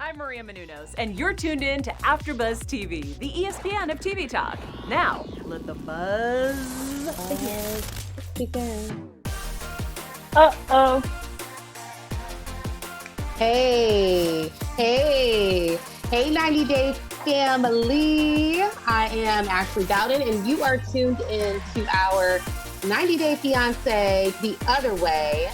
I'm Maria Menounos, and you're tuned in to AfterBuzz TV, the ESPN of TV talk. Now, let the buzz begin. Uh-oh. Hey, 90 Day family. I am Ashley Bowden, and you are tuned in to our 90 Day Fiancé The Other Way,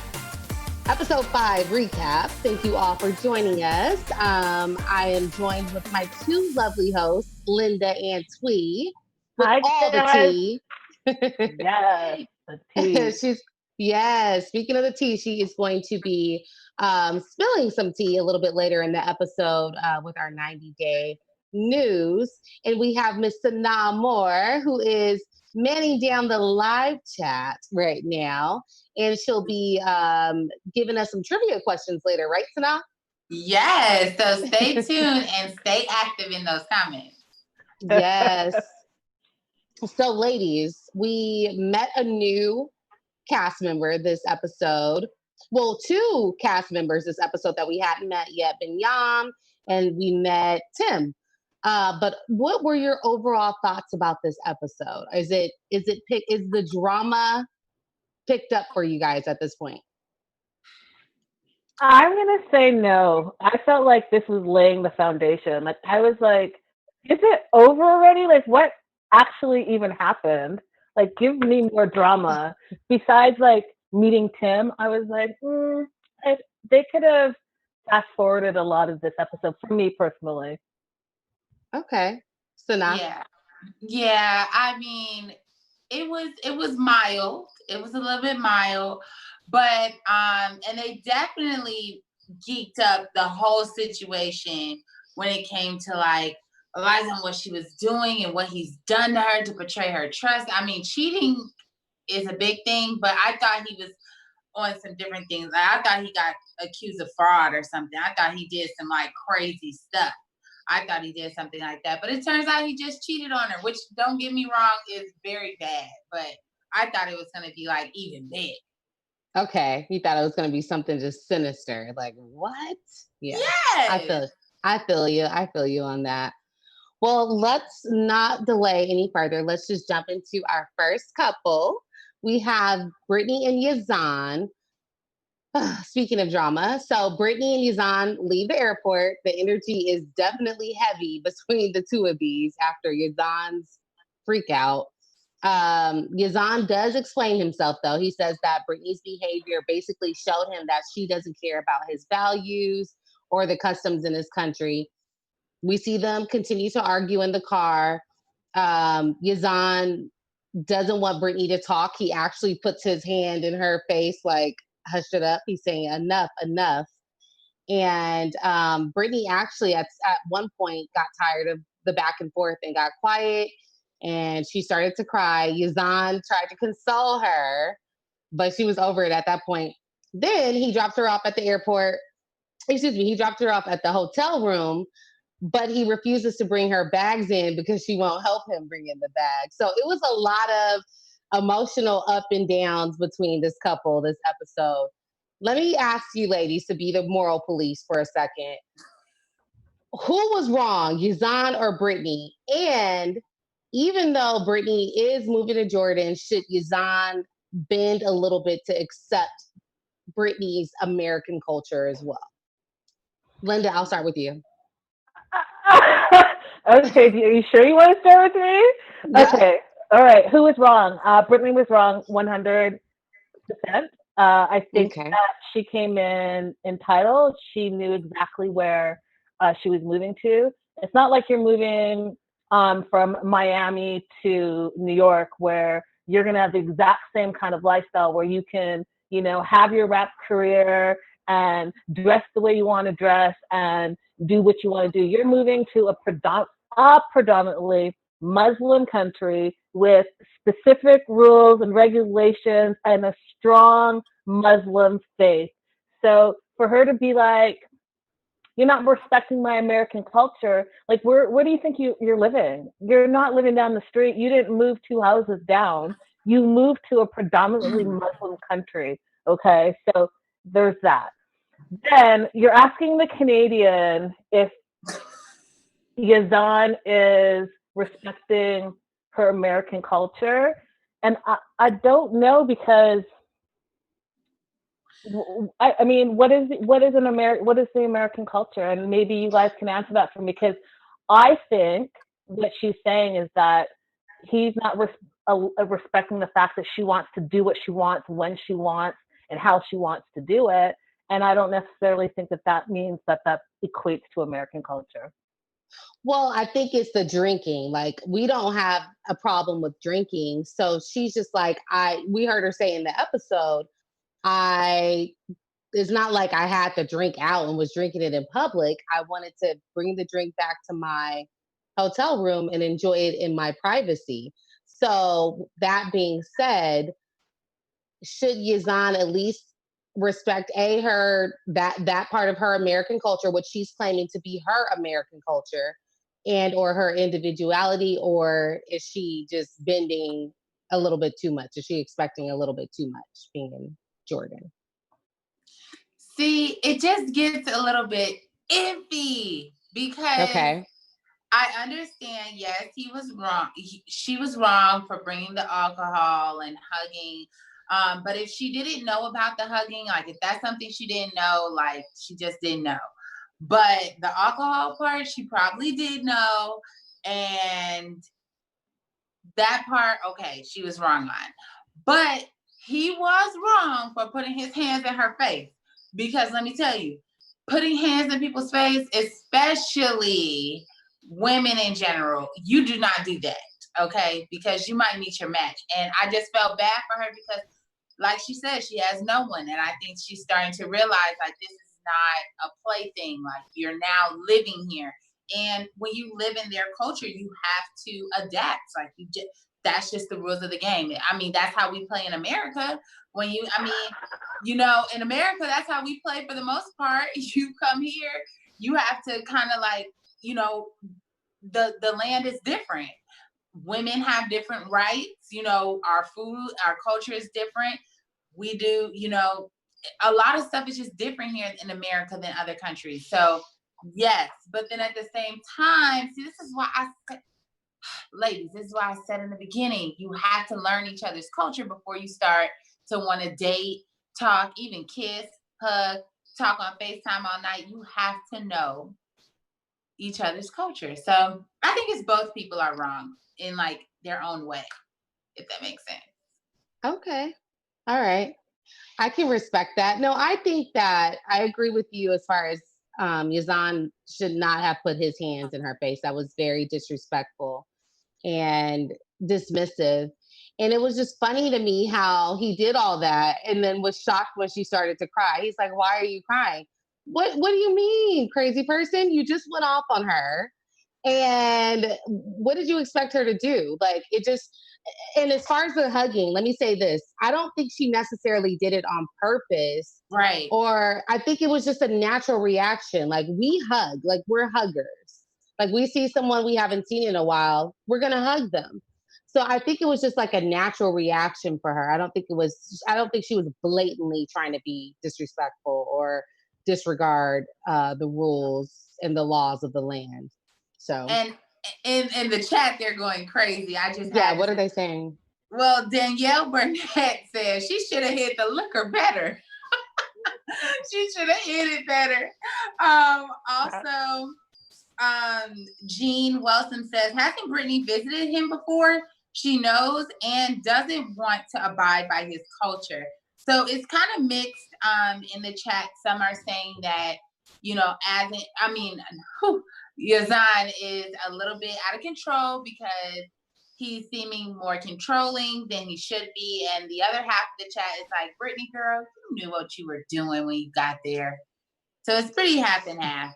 Episode 5 recap. Thank you all for joining us. I am joined with my two lovely hosts, Linda and Antwi, with Hi, all the guys. tea. Yes, the tea. Speaking of the tea, she is going to be spilling some tea a little bit later in the episode with our 90-day news. And we have Miss Sanaa Moore, who is manning down the live chat right now. And she'll be giving us some trivia questions later, right, Sanaa? Yes, so stay tuned and stay active in those comments. Yes. So, ladies, we met a new cast member this episode. Well, two cast members this episode that we hadn't met yet, Biniyam, and we met Tim. But what were your overall thoughts about this episode? Is the drama picked up for you guys at this point? I'm going to say no. I felt like this was laying the foundation. Like, I was like, is it over already? Like, what actually even happened? Like, give me more drama. Besides, like, meeting Tim, I was like, they could have fast forwarded a lot of this episode for me personally. Okay. Sanaa? Yeah. I mean, it was mild. It was a little bit mild, but and they definitely geeked up the whole situation when it came to like Eliza and what she was doing and what he's done to her to betray her trust. I mean, cheating is a big thing, but I thought he was on some different things. I thought he got accused of fraud or something. I thought he did some like crazy stuff. I thought he did something like that, but it turns out he just cheated on her, which, don't get me wrong, is very bad. But I thought it was going to be like even big. Okay, you thought it was going to be something just sinister. Like, what? Yeah. Yes. I feel you on that. Well, let's not delay any further. Let's just jump into our first couple. We have Brittany and Yazan. Speaking of drama, so Brittany and Yazan leave the airport. The energy is definitely heavy between the two of these after Yazan's freak out. Yazan does explain himself, though. He says that Brittany's behavior basically showed him that she doesn't care about his values or the customs in his country. We see them continue to argue in the car. Yazan doesn't want Brittany to talk. He actually puts his hand in her face like, hush it up. He's saying enough. And Brittany actually at one point got tired of the back and forth and got quiet, and she started to cry. Yazan tried to console her, but she was over it at that point. Then he dropped her off at the airport. He dropped her off at the hotel room, but he refuses to bring her bags in because she won't help him bring in the bags. So it was a lot of emotional up and downs between this couple this episode. Let me ask you ladies to be the moral police for a second. Who was wrong, Yazan or Brittany? And even though Brittany is moving to Jordan, should Yazan bend a little bit to accept Brittany's American culture as well? Linda, I'll start with you. Okay, are you sure you want to start with me? Yeah. Okay, all right. Who was wrong? Brittany was wrong 100%. I think that she came in entitled. She knew exactly where she was moving to. It's not like you're moving from Miami to New York where you're going to have the exact same kind of lifestyle where you can, have your rap career and dress the way you want to dress and do what you want to do. You're moving to a predominantly Muslim country with specific rules and regulations and a strong Muslim faith. So for her to be like, you're not respecting my American culture, like where do you think you're living? You're not living down the street. You didn't move 2 houses down. You moved to a predominantly Muslim country. Okay, so there's that. then you're asking the Canadian if Yazan is respecting her American culture. And I don't know because I mean, what is the American culture? And maybe you guys can answer that for me, because I think what she's saying is that he's not respecting the fact that she wants to do what she wants, when she wants, and how she wants to do it. And I don't necessarily think that means that equates to American culture. Well, I think it's the drinking. Like, we don't have a problem with drinking. So she's just like, we heard her say in the episode, it's not like I had to drink out and was drinking it in public. I wanted to bring the drink back to my hotel room and enjoy it in my privacy. So that being said, should Yazan at least respect that part of her American culture, which she's claiming to be her American culture, and or her individuality, or is she just bending a little bit too much? Is she expecting a little bit too much being in Jordan? See, it just gets a little bit iffy because I understand, yes, he was wrong. She was wrong for bringing the alcohol and hugging. But if she didn't know about the hugging, like if that's something she didn't know, like she just didn't know. But the alcohol part, she probably did know. And that part, okay, she was wrong on. But he was wrong for putting his hands in her face. Because let me tell you, putting hands in people's face, especially women in general, you do not do that, okay? Because you might meet your match. And I just felt bad for her because, like she said, she has no one. And I think she's starting to realize, like, this is not a plaything. Like, you're now living here. And when you live in their culture, you have to adapt. Like, that's just the rules of the game. I mean, that's how we play in America. In America, that's how we play for the most part. You come here, you have to kind of like, the land is different. Women have different rights. Our food, our culture is different. We do, a lot of stuff is just different here in America than other countries. So yes, but then at the same time, see, this is why ladies, this is why I said in the beginning, you have to learn each other's culture before you start to want to date, talk, even kiss, hug, talk on FaceTime all night. You have to know each other's culture. So I think it's both people are wrong in like their own way, if that makes sense. Okay. All right. I can respect that. No, I think that I agree with you as far as Yazan should not have put his hands in her face. That was very disrespectful and dismissive. And it was just funny to me how he did all that and then was shocked when she started to cry. He's like, "Why are you crying? What do you mean, crazy person? You just went off on her. And what did you expect her to do?" Like, it just, and as far as the hugging, let me say this. I don't think she necessarily did it on purpose. Right. Or I think it was just a natural reaction. Like, we hug, like we're huggers. Like, we see someone we haven't seen in a while, we're going to hug them. So I think it was just like a natural reaction for her. I don't think she was blatantly trying to be disrespectful or disregard the rules and the laws of the land. So, and in the chat, they're going crazy. What are they saying? Well, Danielle Burnett says she should have hit the liquor better. She should have hit it better. Also, Jean Wilson says, hasn't Brittany visited him before? She knows and doesn't want to abide by his culture. So it's kind of mixed in the chat. Some are saying that, Yazan is a little bit out of control because he's seeming more controlling than he should be. And the other half of the chat is like, Brittany, girl, you knew what you were doing when you got there. So it's pretty half and half.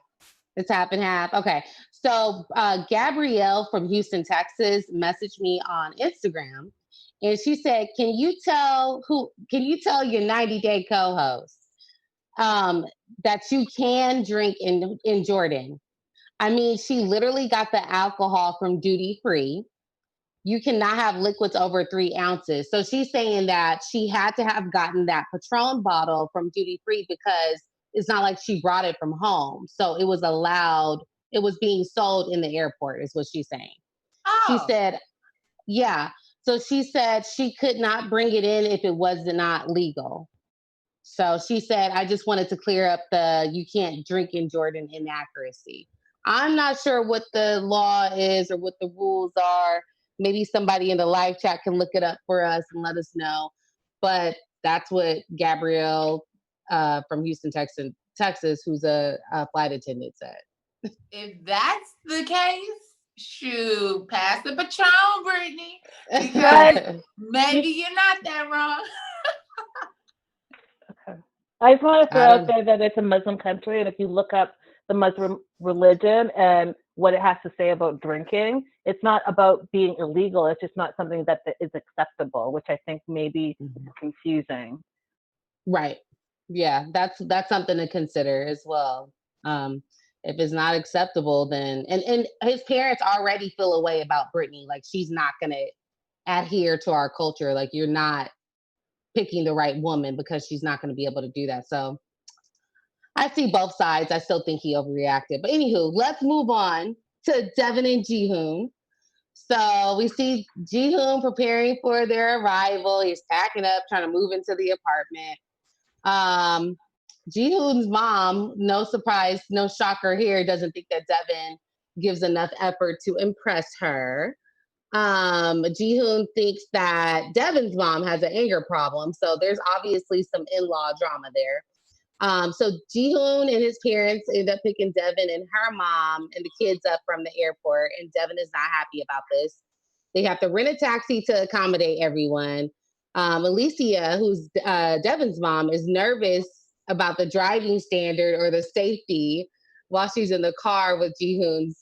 It's half and half. Okay. So Gabrielle from Houston, Texas messaged me on Instagram and she said, can you tell your 90-day co-host that you can drink in Jordan? I mean, she literally got the alcohol from duty free. You cannot have liquids over 3 ounces. So she's saying that she had to have gotten that Patron bottle from duty free because it's not like she brought it from home. So it was allowed, it was being sold in the airport, is what she's saying. Oh. She said, yeah. So she said she could not bring it in if it was not legal. So she said, I just wanted to clear up the you can't drink in Jordan inaccuracy. I'm not sure what the law is or what the rules are. Maybe somebody in the live chat can look it up for us and let us know. But that's what Gabrielle from Houston, Texas, who's a flight attendant, said. If that's the case, shoot, pass the Patron, Brittany, because maybe you're not that wrong. Okay. I just want to throw out there that it's a Muslim country, and if you look up the Muslim religion and what it has to say about drinking, it's not about being illegal. It's just not something that is acceptable, which I think may be confusing. Right. Yeah, that's something to consider as well. If it's not acceptable, then and his parents already feel a way about Brittany. Like, she's not gonna adhere to our culture. Like, you're not picking the right woman because she's not going to be able to do that. So I see both sides. I still think he overreacted. But anywho, let's move on to Devon and Ji-hoon. So we see Jihoon preparing for their arrival. He's packing up, trying to move into the apartment. Jihoon's mom, no surprise, no shocker here, doesn't think that Devon gives enough effort to impress her. Jihoon thinks that Devon's mom has an anger problem, so there's obviously some in-law drama there. So Jihoon and his parents end up picking Devon and her mom and the kids up from the airport, and Devon is not happy about this. They have to rent a taxi to accommodate everyone. Alicia, who's Devon's mom, is nervous about the driving standard or the safety while she's in the car with Jihoon's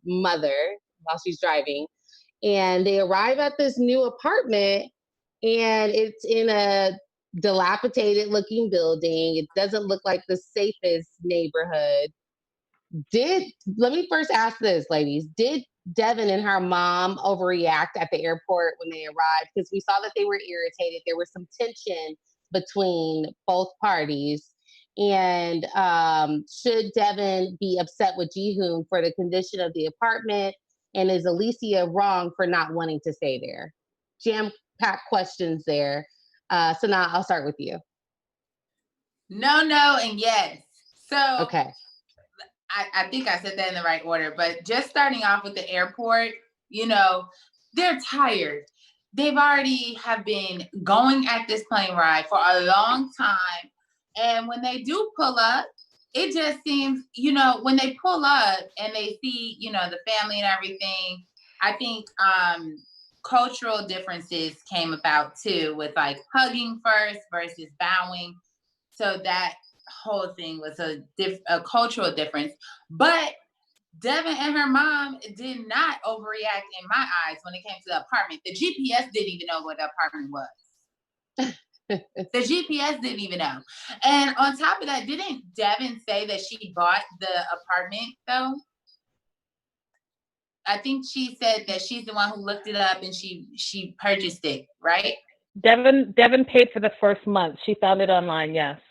mother while she's driving. And they arrive at this new apartment, and it's in a dilapidated looking building. It doesn't look like the safest neighborhood. Let me first ask this, ladies. Did Devon and her mom overreact at the airport when they arrived? Because we saw that they were irritated. There was some tension between both parties. And should Devon be upset with Jihoon for the condition of the apartment? And is Alicia wrong for not wanting to stay there? Jam-packed questions there. So now I'll start with you. No, and yes. So okay. I think I said that in the right order, but just starting off with the airport, they're tired. They've already have been going at this plane ride for a long time. And when they do pull up, it just seems, when they pull up and they see, the family and everything, I think cultural differences came about too, with like hugging first versus bowing. So that whole thing was a cultural difference. But Devon and her mom did not overreact in my eyes when it came to the apartment. The GPS didn't even know what the apartment was. The GPS didn't even know. And on top of that, didn't Devon say that she bought the apartment though? I think she said that she's the one who looked it up and she purchased it, right? Devon paid for the first month. She found it online, yes.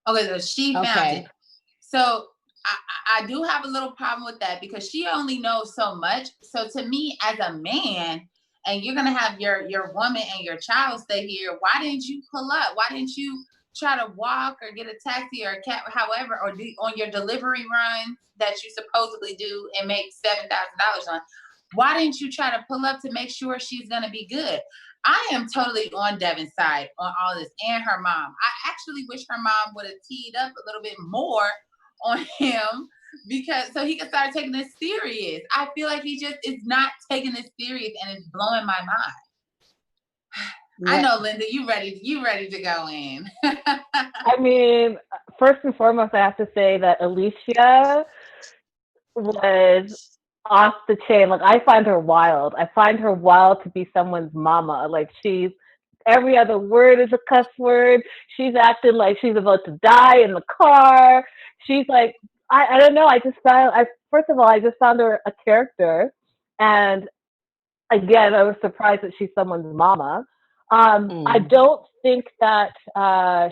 Okay, so she found it. So I do have a little problem with that because she only knows so much. So to me, as a man, and you're gonna have your woman and your child stay here, why didn't you pull up? Why didn't you try to walk or get a taxi or a cab, however, or do on your delivery runs that you supposedly do and make $7,000 on? Why didn't you try to pull up to make sure she's gonna be good? I am totally on Devon's side on all this, and her mom. I actually wish her mom would have teed up a little bit more on him because so he could start taking this serious. I feel like he just is not taking this serious, and it's blowing my mind. I know, Linda, you ready to go in. I mean, first and foremost, I have to say that Alicia was off the chain. Like, I find her wild. I find her wild to be someone's mama. Like, she's every other word is a cuss word. She's acting like she's about to die in the car. She's like, I don't know. First of all, I just found her a character. And again, I was surprised that she's someone's mama. I don't think that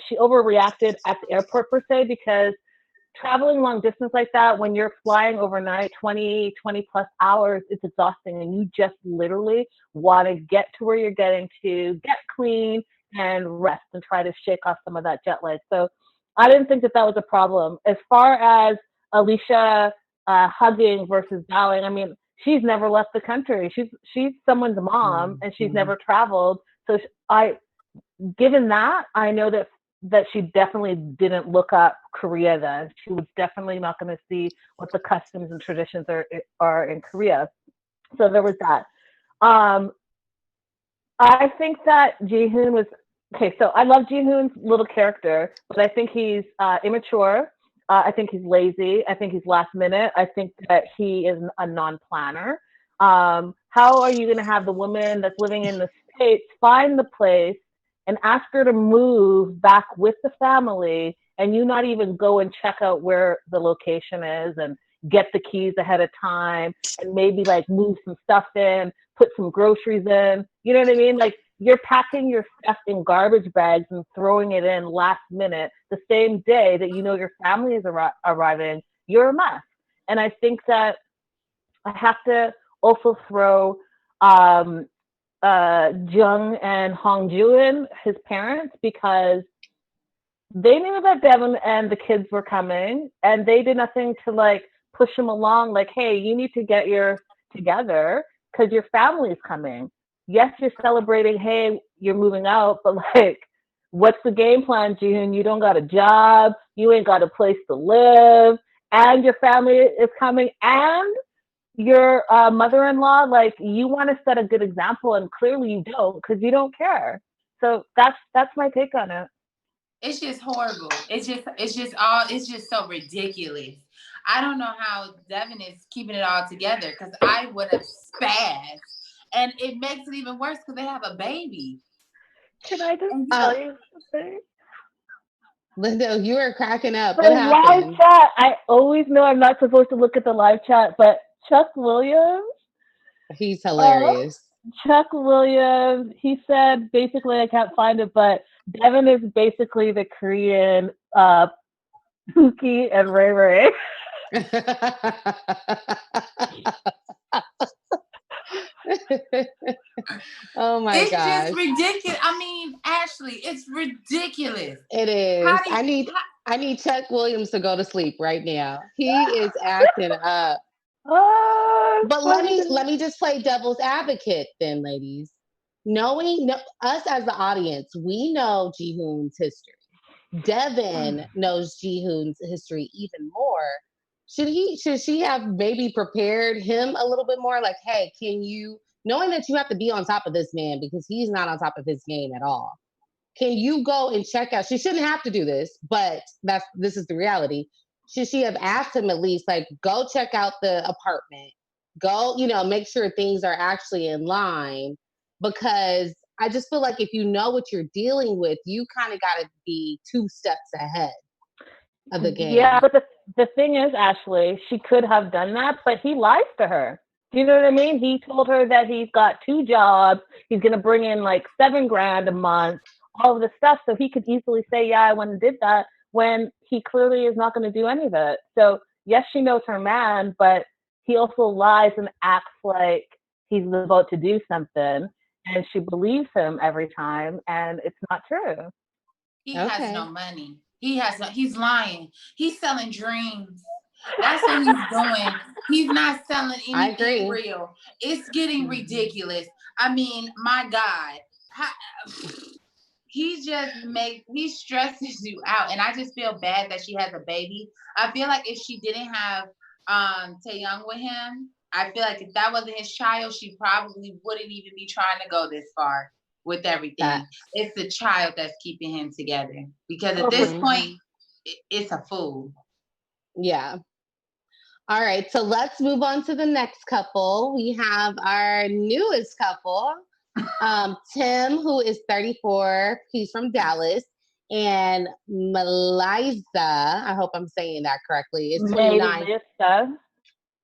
she overreacted at the airport per se, because traveling long distance like that, when you're flying overnight, 20 plus hours, it's exhausting. And you just literally want to get to where you're getting to, get clean and rest and try to shake off some of that jet lag. So I didn't think that was a problem. As far as Alicia hugging versus bowing, I mean, she's never left the country. She's someone's mom and she's never traveled. So given that, I know that she definitely didn't look up Korea then. She was definitely not going to see what the customs and traditions are in Korea. So there was that. I think that Jihoon was, okay, so I love Jihoon's little character, but I think he's immature. I think he's lazy. I think he's last minute. I think that he is a non-planner. How are you going to have the woman that's living in the States find the place and ask her to move back with the family, and you not even go and check out where the location is and get the keys ahead of time and maybe like move some stuff in, put some groceries in, you know what I mean? Like, you're packing your stuff in garbage bags and throwing it in last minute the same day that you know your family is arriving. You're a mess. And I think that I have to also throw Jung and Hongju in, his parents, because they knew that Devon and the kids were coming, and they did nothing to like push him along. Like, hey, you need to get your together because your family's coming. Yes, you're celebrating. Hey, you're moving out, but like, what's the game plan, Jihoon? You don't got a job. You ain't got a place to live, and your family is coming, and your mother-in-law, like, you want to set a good example, and clearly you don't, because you don't care. So that's my take on it. It's just horrible. It's just so ridiculous. I don't know how Devon is keeping it all together, because I would have spazzed, and it makes it even worse because they have a baby. Can I just tell you something? Linda, you were cracking up. The what happened? Live chat. I always know I'm not supposed to look at the live chat, but Chuck Williams. He's hilarious. Chuck Williams. He said, basically, I can't find it, but Devon is basically the Korean Pookie and Ray Ray. Oh my it's gosh. Just ridiculous. I mean, Ashley, it's ridiculous. It is. I need Chuck Williams to go to sleep right now. He is acting up. But let me just play devil's advocate then, ladies. Knowing us as the audience, we know Jihoon's history. Devon knows Jihoon's history even more. Should she have maybe prepared him a little bit more? Like, hey, can you, knowing that you have to be on top of this man because he's not on top of his game at all, can you go and check out? She shouldn't have to do this, but this is the reality. Should she have asked him at least, like, go check out the apartment, go, make sure things are actually in line? Because I just feel like if you know what you're dealing with, you kind of got to be 2 steps ahead of the game. Yeah, but the thing is, Ashley, she could have done that, but he lies to her. Do you know what I mean? He told her that he's got 2 jobs. He's going to bring in like $7,000 a month, all of this stuff. So he could easily say, yeah, I went and did that, when he clearly is not going to do any of it. So yes, she knows her man, but he also lies and acts like he's about to do something, and she believes him every time, and it's not true. He has no money. He's lying. He's selling dreams. That's what he's doing. He's not selling anything real. It's getting ridiculous. I mean, my God. He stresses you out. And I just feel bad that she has a baby. I feel like if she didn't have Taeyong with him, I feel like if that wasn't his child, she probably wouldn't even be trying to go this far with everything. It's the child that's keeping him together. Because at this point, it's a fool. Yeah. All right. So let's move on to the next couple. We have our newest couple. Tim, who is 34, he's from Dallas, and Melyza, I hope I'm saying that correctly, is 29.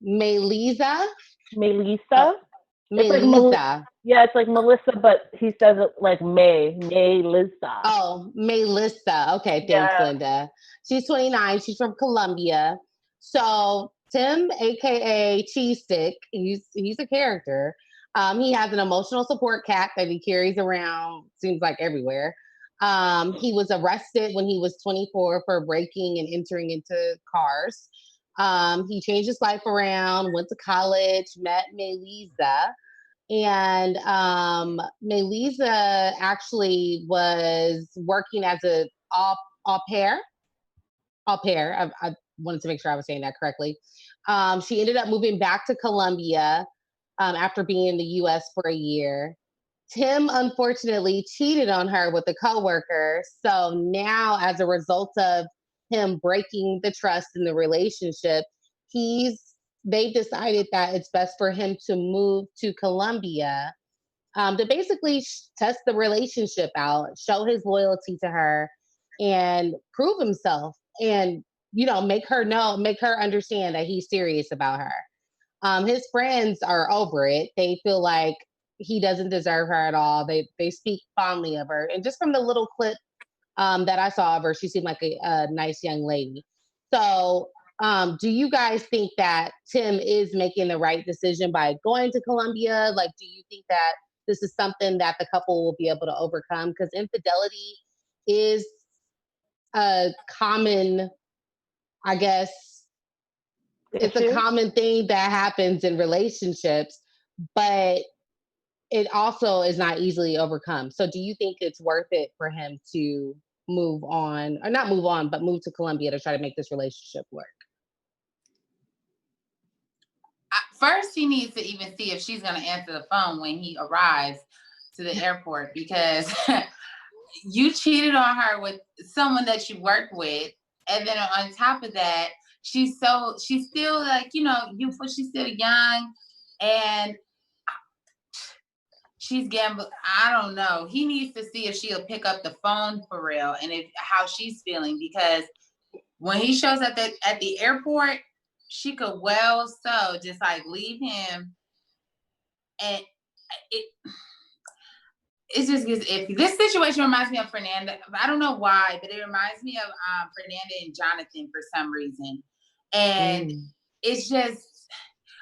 Melyza. Oh, It's like Melyza. yeah, it's like Melissa, but he says it like Melyza. Oh, Melyza. Okay, thanks, Yeah. Linda. She's 29. She's from Colombia. So Tim, aka Cheese Stick, he's a character. He has an emotional support cat that he carries around, seems like everywhere. He was arrested when he was 24 for breaking and entering into cars. He changed his life around, went to college, met Melyza. And Melyza actually was working as a au pair. Au pair. I wanted to make sure I was saying that correctly. She ended up moving back to Colombia after being in the U.S. for a year. Tim unfortunately cheated on her with a coworker. So now, as a result of him breaking the trust in the relationship, they decided that it's best for him to move to Colombia to basically test the relationship out, show his loyalty to her, and prove himself, and make her understand that he's serious about her. His friends are over it. They feel like he doesn't deserve her at all. They speak fondly of her, and just from the little clip that I saw of her, she seemed like a nice young lady. So, do you guys think that Tim is making the right decision by going to Colombia? Like, do you think that this is something that the couple will be able to overcome? Because infidelity is a common, I guess, it's a common thing that happens in relationships, but it also is not easily overcome. So do you think it's worth it for him to move on, or not move on, but move to Colombia to try to make this relationship work? First, he needs to even see if she's going to answer the phone when he arrives to the airport, because you cheated on her with someone that you work with. And then on top of that, she's still like, youthful, she's still young, and she's gambling. I don't know. He needs to see if she'll pick up the phone for real, and how she's feeling, because when he shows up at the airport, she could just like leave him, and it's just gets iffy. This situation reminds me of Fernanda. I don't know why, but it reminds me of Fernanda and Jonathan for some reason. And it's just,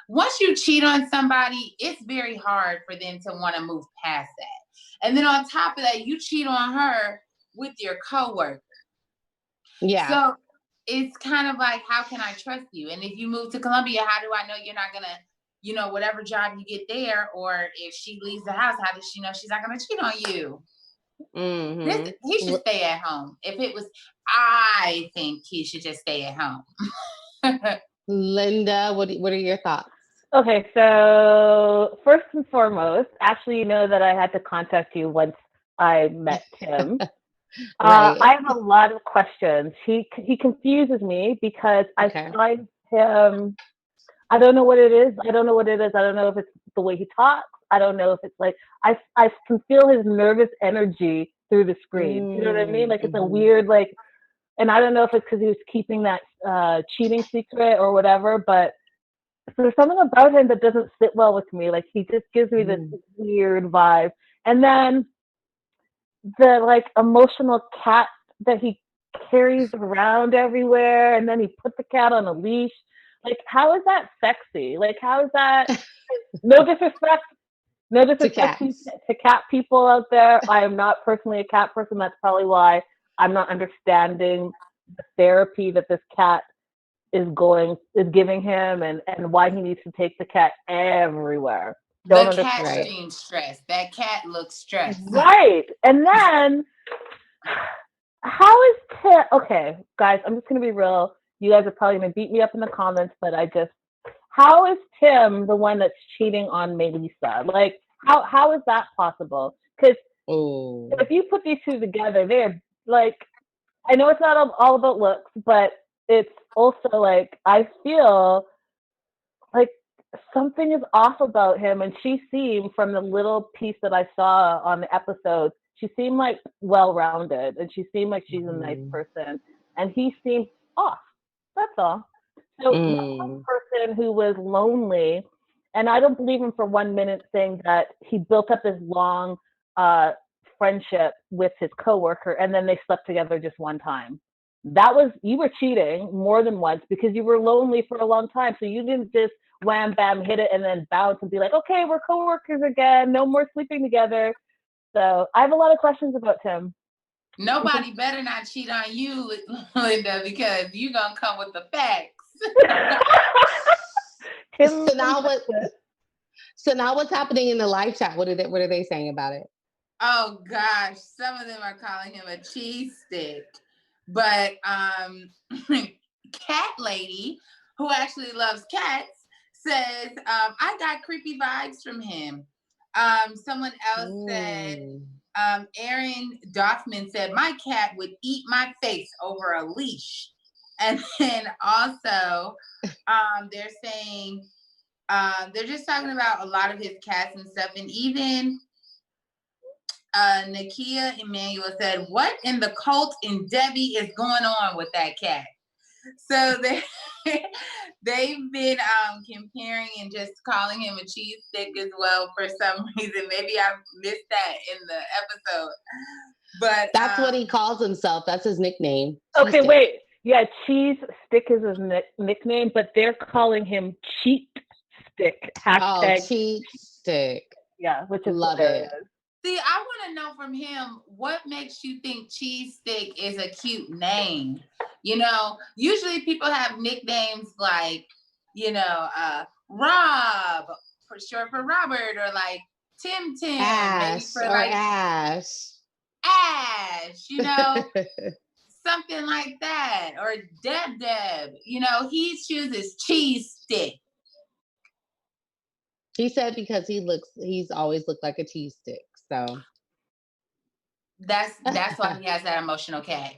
once you cheat on somebody, it's very hard for them to want to move past that. And then on top of that, you cheat on her with your coworker. Yeah. So it's kind of like, how can I trust you? And if you move to Colombia, how do I know you're not going to, whatever job you get there, or if she leaves the house, how does she know she's not going to cheat on you? Mm-hmm. He should stay at home. I think he should just stay at home. Linda, what are your thoughts? Okay, so first and foremost, Ashley, you know that I had to contact you once I met Tim. Right. I have a lot of questions. He confuses me because I find him, I don't know what it is. I don't know if it's the way he talks. I don't know if it's like, I can feel his nervous energy through the screen. You know what I mean? Like, it's a weird, like, and I don't know if it's because he was keeping that cheating secret or whatever, but there's something about him that doesn't sit well with me. Like, he just gives me this weird vibe. And then the like emotional cat that he carries around everywhere, and then he put the cat on a leash. Like, how is that sexy? Like, how is that? No disrespect to cat people out there. I am not personally a cat person. That's probably why I'm not understanding the therapy that this cat is giving him, and why he needs to take the cat everywhere. The cat seems stressed. That cat looks stressed. Right. And then, how is Tim? Okay, guys, I'm just going to be real. You guys are probably going to beat me up in the comments, but how is Tim the one that's cheating on Melyza? Like, how is that possible? Because if you put these two together, they're like, I know it's not all about looks, but it's also like, I feel like something is off about him. And she seemed, from the little piece that I saw on the episodes, she seemed like well-rounded, and she seemed like she's a nice person. And he seemed off. That's all. So one person who was lonely And I don't believe him for 1 minute saying that he built up this long friendship with his coworker and then they slept together just one time. You were cheating more than once because you were lonely for a long time. So you didn't just wham bam hit it and then bounce and be like, okay, we're coworkers again, no more sleeping together. So I have a lot of questions about Tim. Nobody better not cheat on you, Linda, because you're gonna come with the facts. So now what's happening in the live chat? What are they saying about it? Oh gosh, some of them are calling him a cheese stick. But Cat Lady, who actually loves cats, says, I got creepy vibes from him. Someone else said, Aaron Doffman said, my cat would eat my face over a leash. And then also, they're saying, they're just talking about a lot of his cats and stuff. And even Nakia Emmanuel said, what in the cult in Debbie is going on with that cat? So they've been comparing and just calling him a cheese stick as well for some reason. Maybe I missed that in the episode. But that's what he calls himself. That's his nickname. Okay, wait. Yeah, Cheese Stick is his nickname, but they're calling him Cheat Stick. Hashtag Cheat Stick. Yeah, which is love it. See, I want to know from him, what makes you think Cheese Stick is a cute name? You know, usually people have nicknames like, Rob, for short for Robert, or like Tim, Ash, maybe for like Ash, something like that, or Deb. He chooses Cheese Stick. He said because he's always looked like a cheese stick. So that's why he has that emotional cat.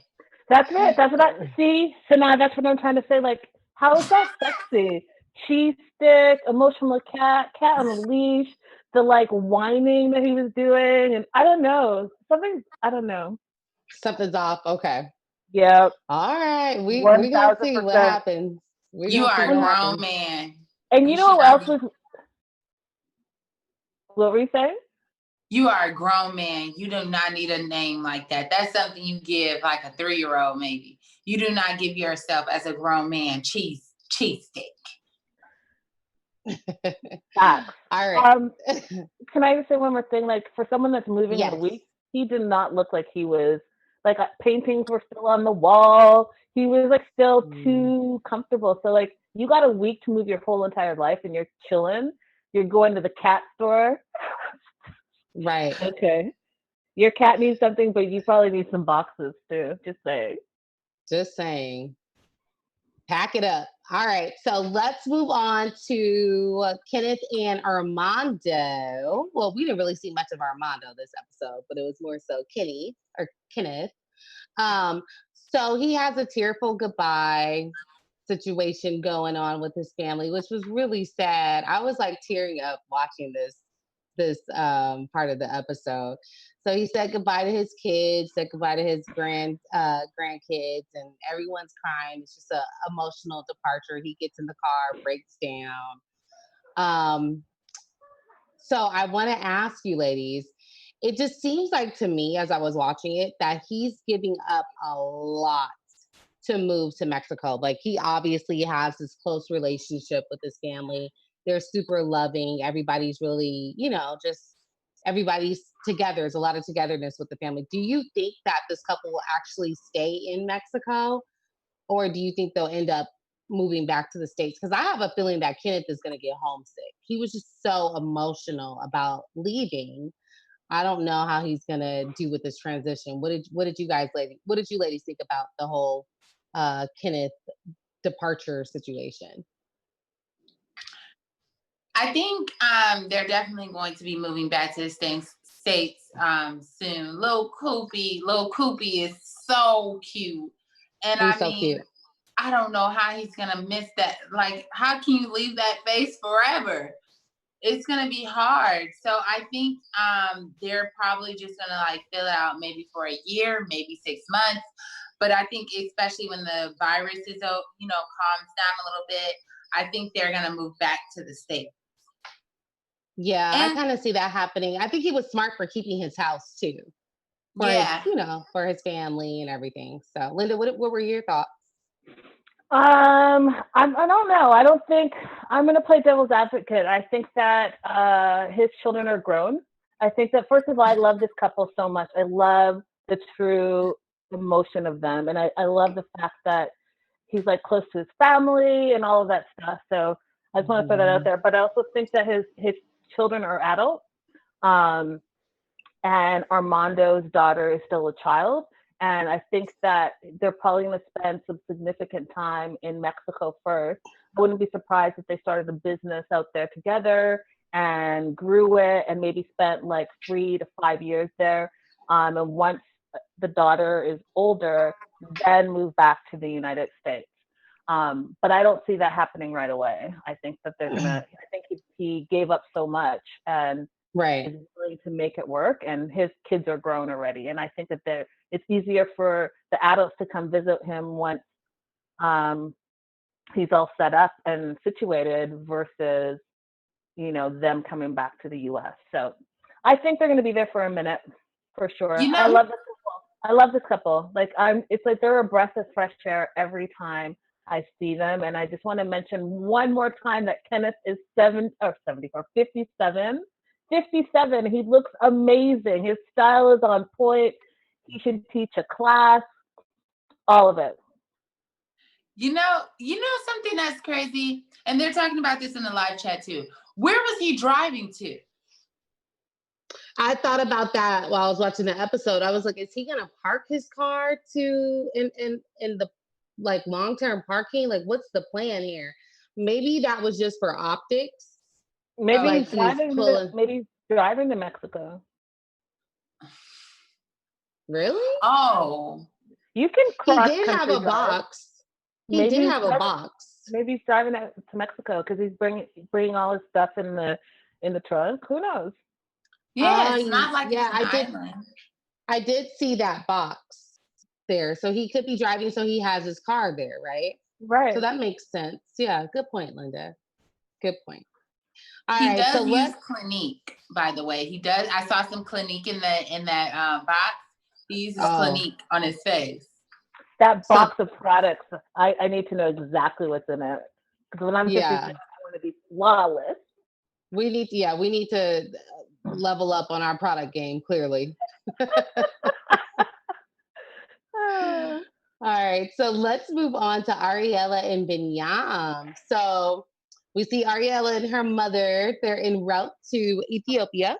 That's it. That's what I see. So now that's what I'm trying to say. Like, how is that sexy? Cheese stick, emotional cat on a leash, the like whining that he was doing, and I don't know. Something's off. Okay. Yep. All right. We gonna see what happens. You are a grown man. And you know who else was? What were you saying? You are a grown man. You do not need a name like that. That's something you give like a 3-year-old maybe. You do not give yourself as a grown man cheese stick. Facts. All right. Can I just say one more thing? Like, for someone that's moving in a week, he did not look like he was like paintings were still on the wall. He was like still too comfortable. So like, you got a week to move your whole entire life, and you're chilling. You're going to the cat store. Right. Okay. Your cat needs something, but you probably need some boxes too. Just saying. Pack it up. All right. So let's move on to Kenneth and Armando. Well, we didn't really see much of Armando this episode, but it was more so Kenneth. So he has a tearful goodbye situation going on with his family, which was really sad. I was like tearing up watching this part of the episode. So he said goodbye to his kids, said goodbye to his grandkids, and everyone's crying. It's just an emotional departure. He gets in the car, breaks down. So I want to ask you, ladies, it just seems like to me as I was watching it that he's giving up a lot to move to Mexico. Like, he obviously has this close relationship with his family. They're super loving. Everybody's really, just everybody's together. There's a lot of togetherness with the family. Do you think that this couple will actually stay in Mexico? Or do you think they'll end up moving back to the States? Because I have a feeling that Kenneth is going to get homesick. He was just so emotional about leaving. I don't know how he's going to do with this transition. What did you ladies think about the whole Kenneth departure situation? I think they're definitely going to be moving back to the States soon. Little Koopy is so cute. And he's so cute. I don't know how he's gonna miss that. Like, how can you leave that face forever? It's gonna be hard. So I think they're probably just gonna like fill it out maybe for a year, maybe 6 months. But I think especially when the virus is calms down a little bit, I think they're gonna move back to the States. Yeah, I And kind of see that happening. I think he was smart for keeping his house too, for his, yeah. for his family and everything. So, Linda, what were your thoughts? I don't know. I don't think I'm going to play devil's advocate. I think that his children are grown. I think that first of all, I love this couple so much. I love the true emotion of them, and I love the fact that he's like close to his family and all of that stuff. So I just want to throw that out there. But I also think that his children are adults. And Armando's daughter is still a child. And I think that they're probably going to spend some significant time in Mexico first. I wouldn't be surprised if they started a business out there together and grew it and maybe spent like 3 to 5 years there. And once the daughter is older, then move back to the United States. But I don't see that happening right away. I think that they're going to, I think he gave up so much and is willing to make it work, and his kids are grown already. And I think that it's easier for the adults to come visit him once he's all set up and situated versus, them coming back to the US. So I think they're going to be there for a minute for sure. I love this couple. I love this couple. Like it's like they're a breath of fresh air every time I see them. And I just want to mention one more time that Kenneth is 57. 57. He looks amazing. His style is on point. He should teach a class. All of it. You know something that's crazy, and they're talking about this in the live chat too. Where was he driving to? I thought about that while I was watching the episode. I was like, is he gonna park his car in the like long-term parking? Like, what's the plan here? Maybe that was just for optics. Maybe like he's driving to Mexico. Really? Oh. You can cross. He did have a box. Maybe he's driving to Mexico because he's bringing all his stuff in the trunk. Who knows? Yeah, it's not like it's an island. I did see that box there. So he could be driving, so he has his car there, right? Right. So that makes sense. Yeah, good point, Linda. Good point. He does use Clinique, by the way. He does. I saw some Clinique in that box. He uses Clinique on his face. That box of products, I need to know exactly what's in it. Because when I'm 56, I want to be flawless. We need to level up on our product game, clearly. All right, so let's move on to Ariela and Binyam. So we see Ariela and her mother, they're en route to Ethiopia.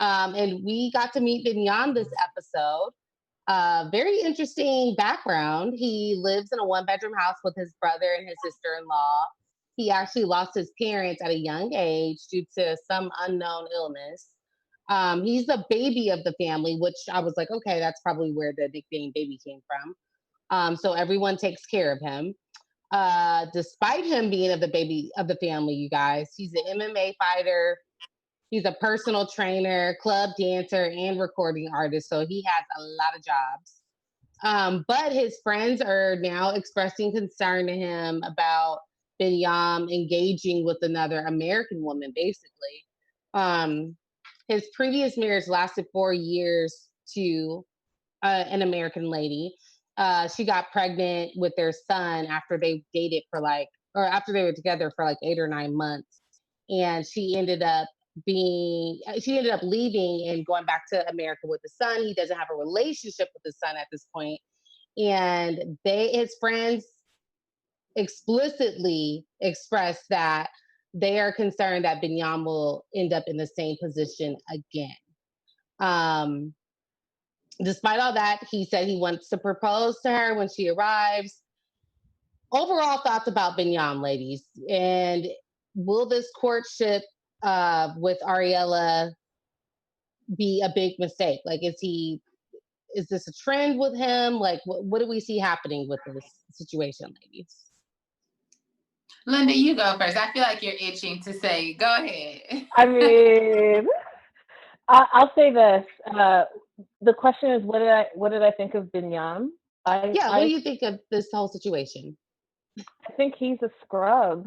And we got to meet Binyam this episode. Very interesting background. He lives in a 1-bedroom house with his brother and his sister-in-law. He actually lost his parents at a young age due to some unknown illness. He's the baby of the family, which I was like, okay, that's probably where the nickname baby came from. So everyone takes care of him. Despite him being of the family, you guys, he's an MMA fighter. He's a personal trainer, club dancer, and recording artist. So he has a lot of jobs. But his friends are now expressing concern to him about Biniyam engaging with another American woman, basically. His previous marriage lasted 4 years to an American lady. She got pregnant with their son after they dated after they were together for like 8 or 9 months. And she ended up leaving and going back to America with the son. He doesn't have a relationship with the son at this point. And his friends explicitly expressed that they are concerned that Biniyam will end up in the same position again. Despite all that, he said he wants to propose to her when she arrives. Overall thoughts about Biniyam, ladies, and will this courtship with Ariela be a big mistake? Like, is this a trend with him? Like, what do we see happening with this situation, ladies? Linda, you go first. I feel like you're itching to say, go ahead. I mean, I'll say this. The question is, what did I think of Biniyam? What do you think of this whole situation? I think he's a scrub.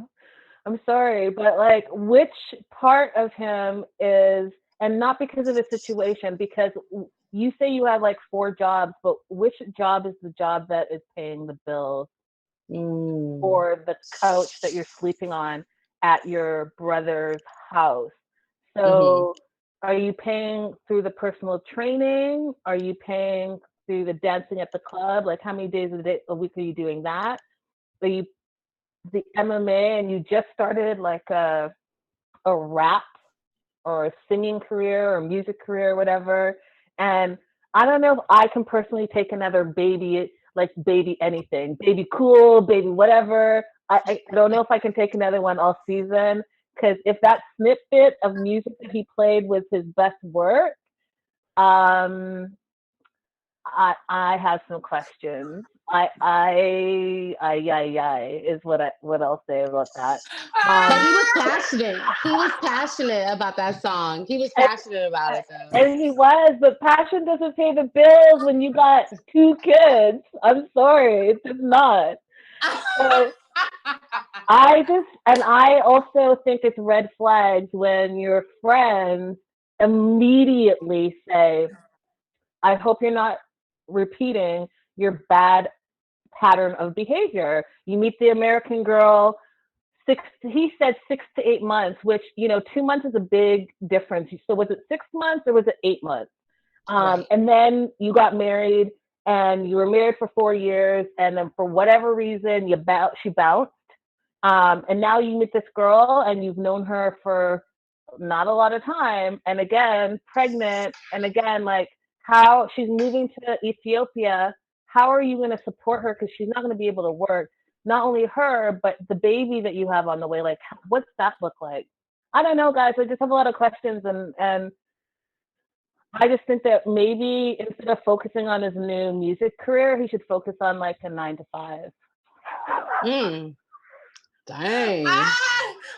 I'm sorry, but like, which part of him is, and not because of the situation, because you say you have like 4 jobs, but which job is the job that is paying the bills or the couch that you're sleeping on at your brother's house? So are you paying through the personal training? Are you paying through the dancing at the club? Like, how many days a week are you doing that? Are you the MMA and you just started like a rap or a singing career or music career or whatever? And I don't know if I can personally take another baby, like baby anything, baby cool, baby whatever. I don't know if I can take another one all season, because if that snippet of music that he played was his best work, um, I have some questions. Is what I'll say about that. But he was passionate. He was passionate about that song. He was passionate about it though. And he was, but passion doesn't pay the bills when you got 2 kids. I'm sorry, it does not. So I also think it's red flags when your friends immediately say, I hope you're not repeating your bad pattern of behavior. You meet the American girl, he said 6 to 8 months, which, 2 months is a big difference. So was it 6 months or was it 8 months? Right. And then you got married and you were married for 4 years. And then for whatever reason, she bounced. And now you meet this girl and you've known her for not a lot of time. And again, pregnant. And again, like, how she's moving to Ethiopia. How are you going to support her? Because she's not going to be able to work. Not only her, but the baby that you have on the way. Like, what's that look like? I don't know, guys. I just have a lot of questions. And I just think that maybe instead of focusing on his new music career, he should focus on like a 9 to 5. Dang.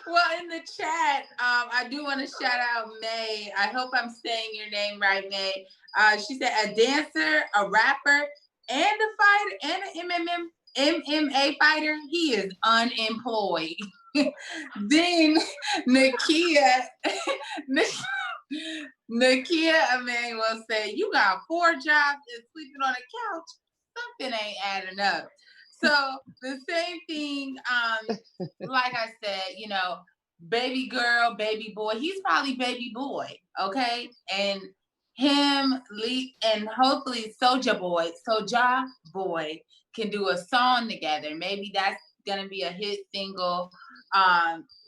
Well, in the chat, I do want to shout out May. I hope I'm saying your name right, May. She said a dancer, a rapper, and a fighter, and an MMA fighter. He is unemployed. Then Nakia Emmanuel said, you got 4 jobs and sleeping on a couch. Something ain't adding up. So the same thing, like I said, baby girl, baby boy, he's probably baby boy, okay? And him, and hopefully Soulja Boy can do a song together. Maybe that's gonna be a hit single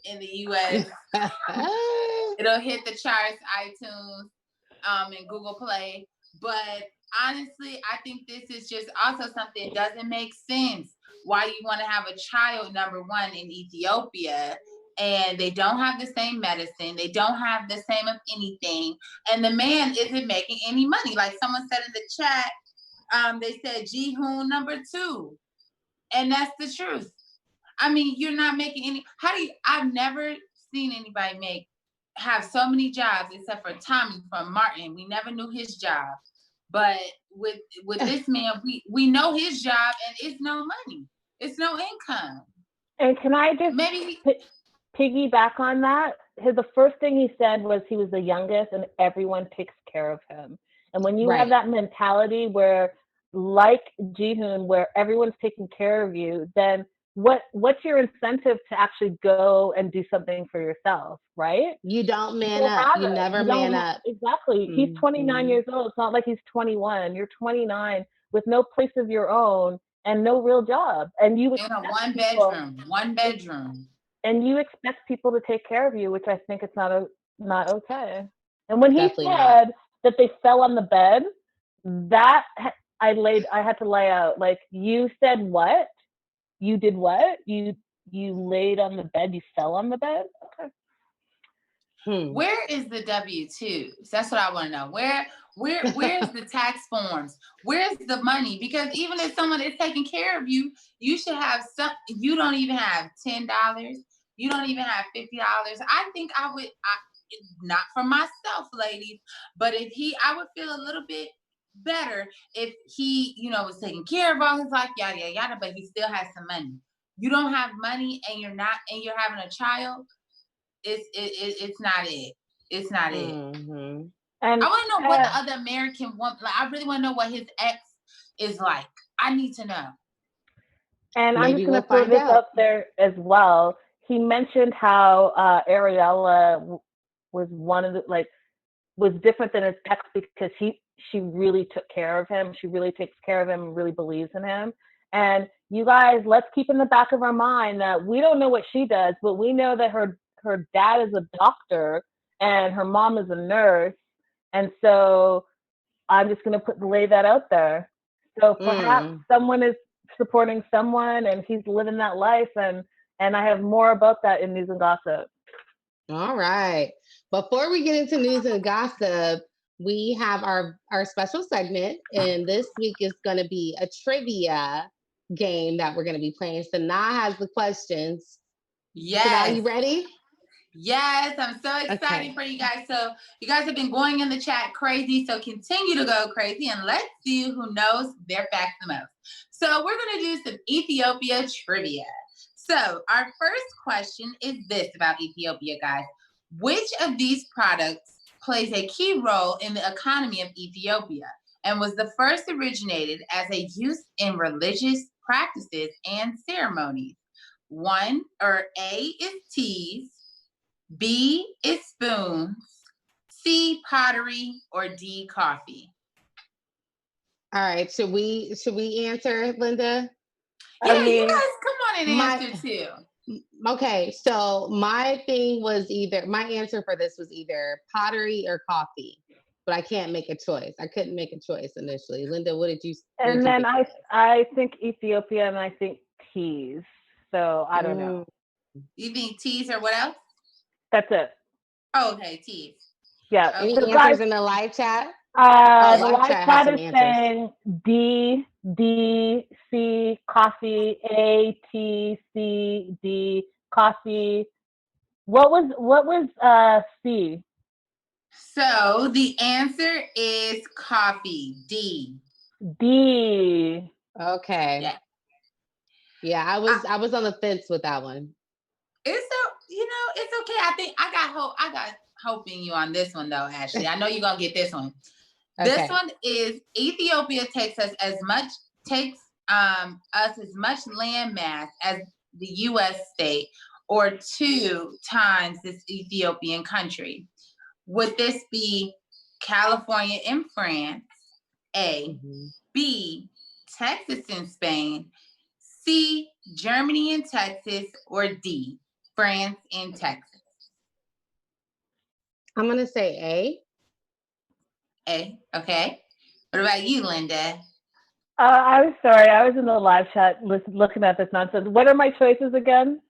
in the US. It'll hit the charts, iTunes, and Google Play. But honestly, I think this is just also something that doesn't make sense. Why you want to have a child, number one, in Ethiopia, and they don't have the same medicine, they don't have the same of anything, and the man isn't making any money. Like someone said in the chat, they said Jihoon number 2, and that's the truth. I mean, you're not making any. I've never seen anybody have so many jobs except for Tommy from Martin. We never knew his job, but with this man, we know his job, and it's no money, it's no income. And can I just piggyback on that? The first thing he said was he was the youngest, and everyone takes care of him. And when you have that mentality where, like Jihoon, where everyone's taking care of you, then what's your incentive to actually go and do something for yourself, right? You don't man up. You never man up. Exactly. Mm-hmm. He's 29 years old. It's not like he's 21. You're 29 with no place of your own and no real job. And you in a one bedroom. And you expect people to take care of you, which I think it's not okay. And when he said that they fell on the bed, that I had to lay out. Like, you said what? You did what? You laid on the bed, you fell on the bed? Okay. Where is the W-2s? That's what I want to know. Where's the tax forms? Where's the money? Because even if someone is taking care of you, you should have some. You don't even have $10. You don't even have $50. I think I would, not for myself, ladies, but I would feel a little bit better if he, was taking care of all his life, yada, yada, yada, but he still has some money. you don't have money and you're having a child, it's not it. It's not it. And I want to know what the other American woman, like, I really want to know what his ex is like. I need to know. And I'm just going to throw this up there as well. He mentioned how Ariela was one of the, like, was different than his ex because she really took care of him. She really takes care of him and really believes in him. And you guys, let's keep in the back of our mind that we don't know what she does, but we know that her dad is a doctor and her mom is a nurse. And so I'm just going to lay that out there. So perhaps someone is supporting someone and he's living that life. And I have more about that in News and Gossip. All right. Before we get into News and Gossip, we have our special segment. And this week is going to be a trivia game that we're going to be playing. So Na has the questions. Yes. So are you ready? Yes, I'm so excited for you guys. So you guys have been going in the chat crazy. So continue to go crazy and let's see who knows their facts the most. So we're going to do some Ethiopia trivia. So our first question is this about Ethiopia, guys. Which of these products plays a key role in the economy of Ethiopia and was the first originated as a use in religious practices and ceremonies? A is teas, B is spoons, C pottery, or D coffee. All right, should we answer, Linda? Yeah, you guys come on and answer too. Okay, so my answer for this was either pottery or coffee, but I can't make a choice. I couldn't make a choice initially. Linda, what did you? And then I think Ethiopia and I think teas. So I don't know. You think teas or what else? That's it. Oh, okay, teas. Yeah. Any answers in the live chat? The live chat is saying D, C, coffee, A, T, C, D, coffee. What was C? So the answer is coffee, D. D. Okay. Yeah, I was on the fence with that one. It's okay. I think I got hope in you on this one though, Ashley. I know you're gonna get this one. Okay. This one is Ethiopia takes as much land mass as the U.S. state, or 2 times this Ethiopian country. Would this be California and France? A. B. Texas and Spain. C. Germany and Texas, or D. France and Texas. I'm gonna say A. Okay. What about you, Linda? I'm sorry. I was in the live chat looking at this nonsense. What are my choices again?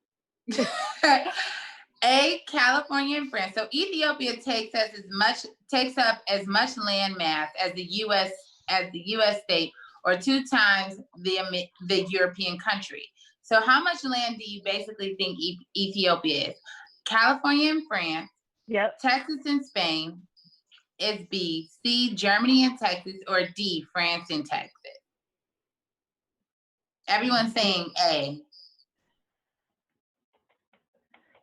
A. California and France. So Ethiopia takes up as much land mass as the U.S. state, or 2 times the European country. So how much land do you basically think Ethiopia is? California and France. Yep. Texas and Spain is B. C. Germany and Texas, or D. France and Texas. Everyone's saying A.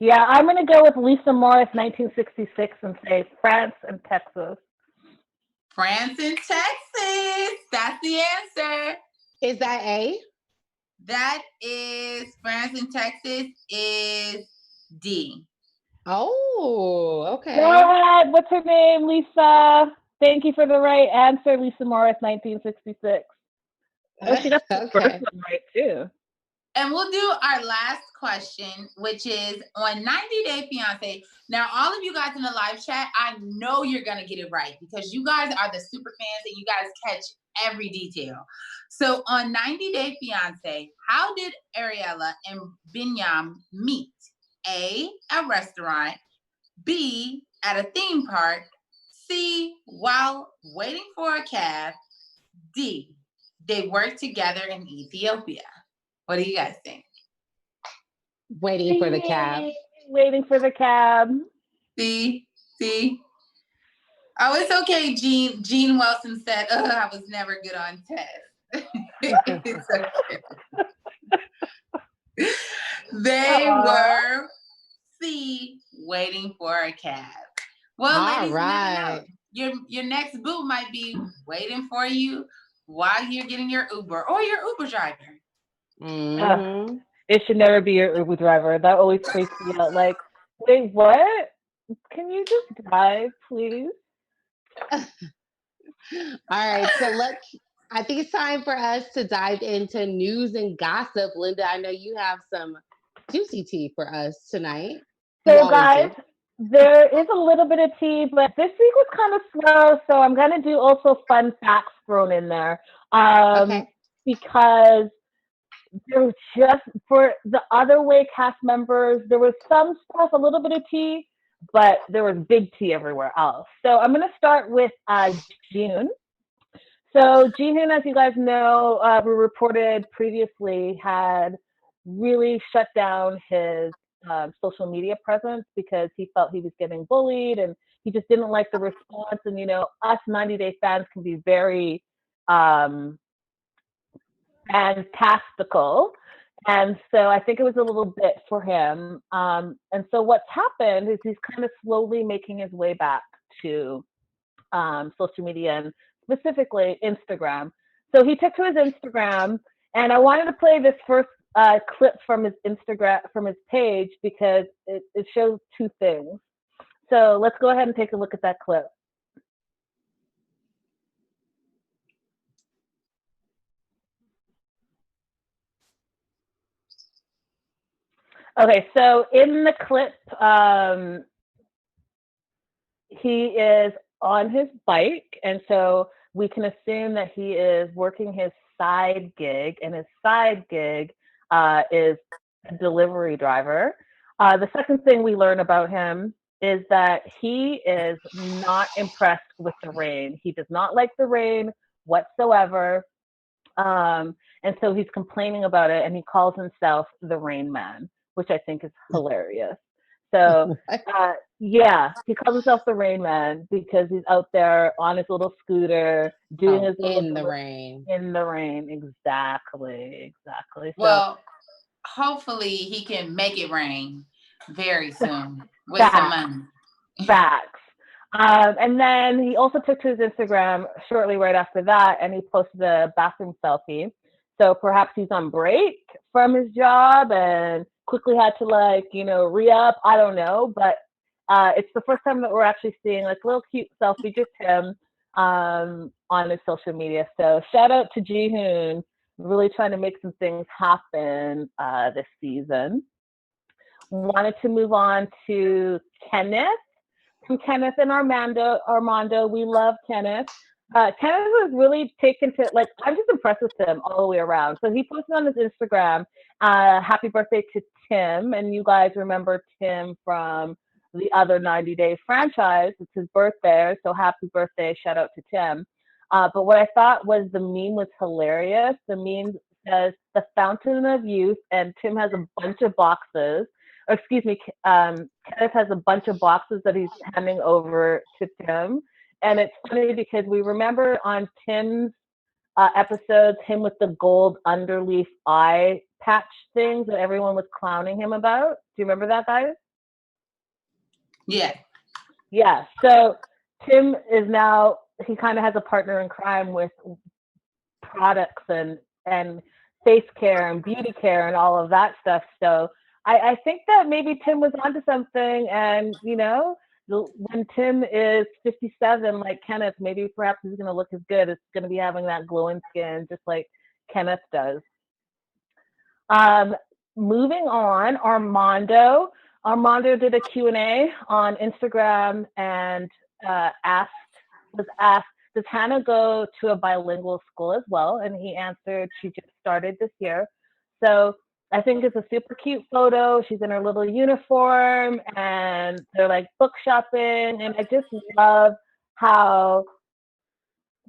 Yeah, I'm going to go with Lisa Morris, 1966, and say France and Texas. France and Texas. That's the answer. Is that A? That is France and Texas is D. Oh, okay. What? What's her name? Lisa. Thank you for the right answer, Lisa Morris, 1966. Oh, she got the first one right too. And we'll do our last question, which is on 90 Day Fiancé. Now, all of you guys in the live chat, I know you're going to get it right because you guys are the super fans and you guys catch every detail. So on 90 Day Fiancé, how did Ariela and Binyam meet? A, a restaurant. B, at a theme park. C, while waiting for a cab. D, they worked together in Ethiopia. What do you guys think? Waiting for the cab. Waiting for the cab. See? Oh, it's okay, Jean. Jean Wilson said, I was never good on tests. It's okay. They were waiting for a cab. Well, ladies, you never know. Your next boo might be waiting for you while you're getting your Uber or your Uber driver. It should never be your Uber driver. That always freaks me out. Like, wait, what? Can you just drive, please? All right, so I think it's time for us to dive into news and gossip. Linda, I know you have some juicy tea for us tonight. So, guys, there is a little bit of tea, but this week was kind of slow, so I'm going to do also fun facts thrown in there. Because there was just, for the Other Way cast members, there was some stuff, a little bit of tea, but there was big tea everywhere else. So I'm going to start with Jihoon. So Jihoon, as you guys know, we reported previously, had really shut down his social media presence because he felt he was getting bullied and he just didn't like the response. And, you know, us 90 Day fans can be very fantastical. And so I think it was a little bit for him. And so what's happened is he's kind of slowly making his way back to social media and specifically Instagram. So he took to his Instagram, and I wanted to play this first clip from his Instagram, from his page, because it shows two things. So let's go ahead and take a look at that clip. Okay, so in the clip, he is on his bike, and so we can assume that he is working his side gig, and his side gig is a delivery driver. The second thing we learn about him is that he is not impressed with the rain. He does not like the rain whatsoever. And so he's complaining about it, and he calls himself the Rain Man, which I think is hilarious. So, yeah, he calls himself the Rain Man because he's out there on his little scooter doing his little in the rain. In the rain, exactly. Well, hopefully he can make it rain very soon with some money. Facts. And then he also took to his Instagram shortly right after that, and he posted a bathroom selfie. So perhaps he's on break from his job and quickly had to, like, you know, re-up. I don't know, but it's the first time that we're actually seeing like a little cute selfie, just him on his social media. So shout out to Jihoon, really trying to make some things happen this season. Wanted to move on to Kenneth. From Kenneth and Armando, we love Kenneth. Kenneth was really taken to, like, I'm just impressed with him all the way around. So he posted on his Instagram, happy birthday to Tim. And you guys remember Tim from the other 90 Day franchise. It's his birthday, so happy birthday, shout out to Tim. But what I thought was the meme was hilarious. The meme says, the fountain of youth, and Tim has a bunch of boxes. Or excuse me, Kenneth has a bunch of boxes that he's handing over to Tim. And it's funny because we remember on Tim's episodes, him with the gold underleaf eye patch things that everyone was clowning him about. Do you remember that, guys? Yeah. Yeah. So Tim is now, he kind of has a partner in crime with products and face care and beauty care and all of that stuff. So I think that maybe Tim was onto something, and, you know, when Tim is 57, like Kenneth, maybe perhaps he's going to look as good. It's going to be having that glowing skin, just like Kenneth does. Moving on, Armando. Armando did a Q&A on Instagram and was asked, does Hannah go to a bilingual school as well? And he answered, she just started this year. So I think it's a super cute photo. She's in her little uniform and they're like book shopping. And I just love how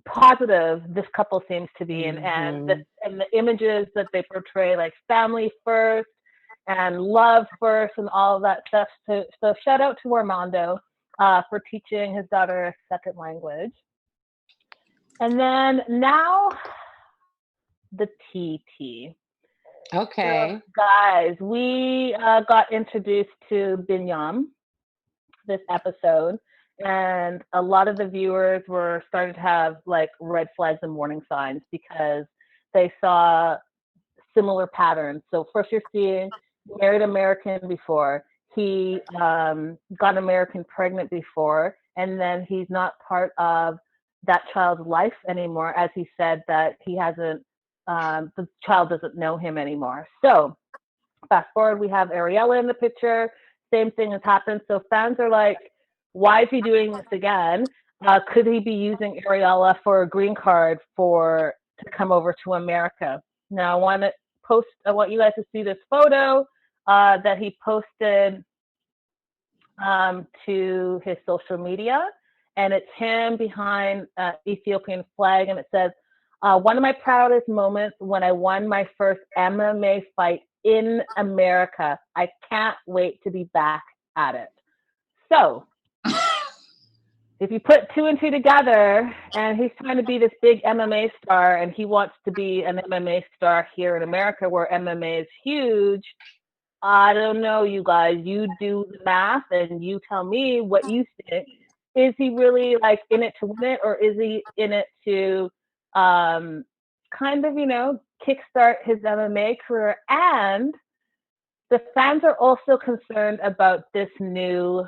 positive this couple seems to be. And the images that they portray, like family first and love first and all of that stuff. So shout out to Armando for teaching his daughter a second language. And then now the TT. Okay. So, guys, we got introduced to Biniyam this episode, and a lot of the viewers were starting to have like red flags and warning signs because they saw similar patterns. So first you're seeing married American before, he got American pregnant before, and then he's not part of that child's life anymore, as he said that he hasn't, the child doesn't know him anymore. So fast forward, we have Ariela in the picture. Same thing has happened. So fans are like, why is he doing this again? Could he be using Ariela for a green card to come over to America? Now I want you guys to see this photo that he posted to his social media, and it's him behind Ethiopian flag, and it says, one of my proudest moments when I won my first MMA fight in America. I can't wait to be back at it. So if you put two and two together, and he's trying to be this big MMA star, and he wants to be an MMA star here in America where MMA is huge, I don't know, you guys. You do the math and you tell me what you think. Is he really like in it to win it, or is he in it to kind of, kickstart his MMA career? And the fans are also concerned about this new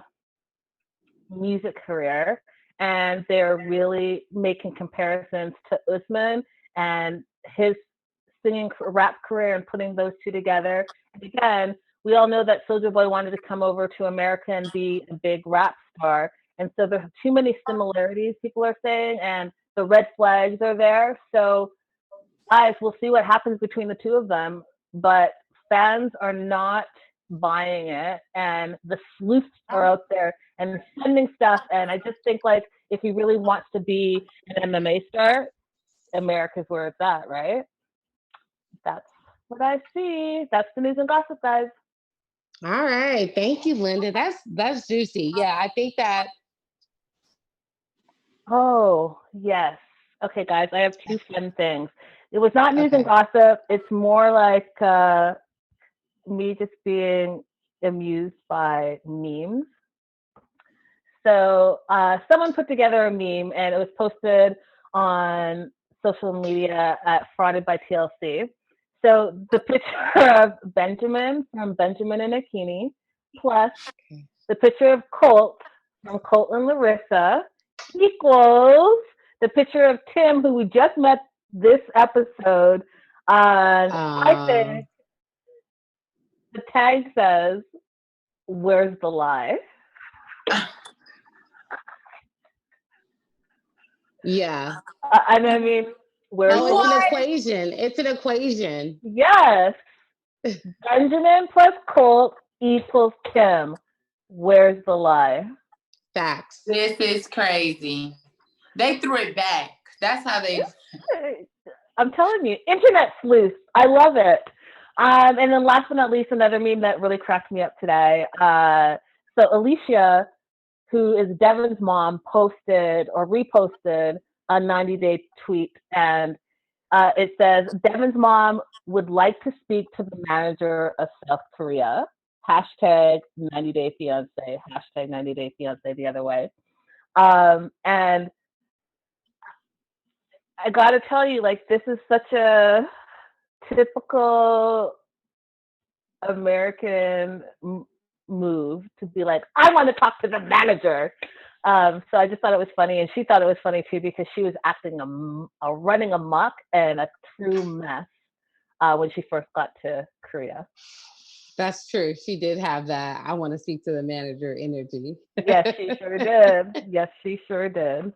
music career, and they're really making comparisons to Usman and his singing rap career and putting those two together. And again, we all know that Soulja Boy wanted to come over to America and be a big rap star. And so there's too many similarities, people are saying, and the red flags are there. So guys, we'll see what happens between the two of them. But fans are not buying it, and the sleuths are out there and sending stuff. And I just think, like, if he really wants to be an MMA star, America's where it's at, right? That's what I see. That's the news and gossip, guys. All right. Thank you, Linda. That's juicy. Yeah, I think that. Oh, yes. Okay, guys, I have two fun things. It was not news and gossip. It's more like me just being amused by memes. So someone put together a meme, and it was posted on social media at Frauded by TLC. So the picture of Benjamin from Benjamin and Akini, plus the picture of Colt from Colt and Larissa, equals the picture of Tim, who we just met this episode. I think the tag says, "Where's the lie?" Yeah. And I mean, where's it's the an equation. It's an equation. Yes. Benjamin plus Colt equals Tim. Where's the lie? Facts. This is crazy. They threw it back. That's how they. I'm telling you, internet sleuth. I love it. And then last but not least, another meme that really cracked me up today. So Alicia, who is Devon's mom, posted or reposted a 90-day tweet, and it says, Devon's mom would like to speak to the manager of South Korea. Hashtag 90-day fiance. Hashtag 90-day fiance the other way. And I got to tell you, like, this is such a typical American move to be like, I want to talk to the manager. So I just thought it was funny, and she thought it was funny too, because she was acting a running amok and a true mess when she first got to Korea. That's true. She did have that I want to speak to the manager energy. Yes, she sure did. Yes, she sure did.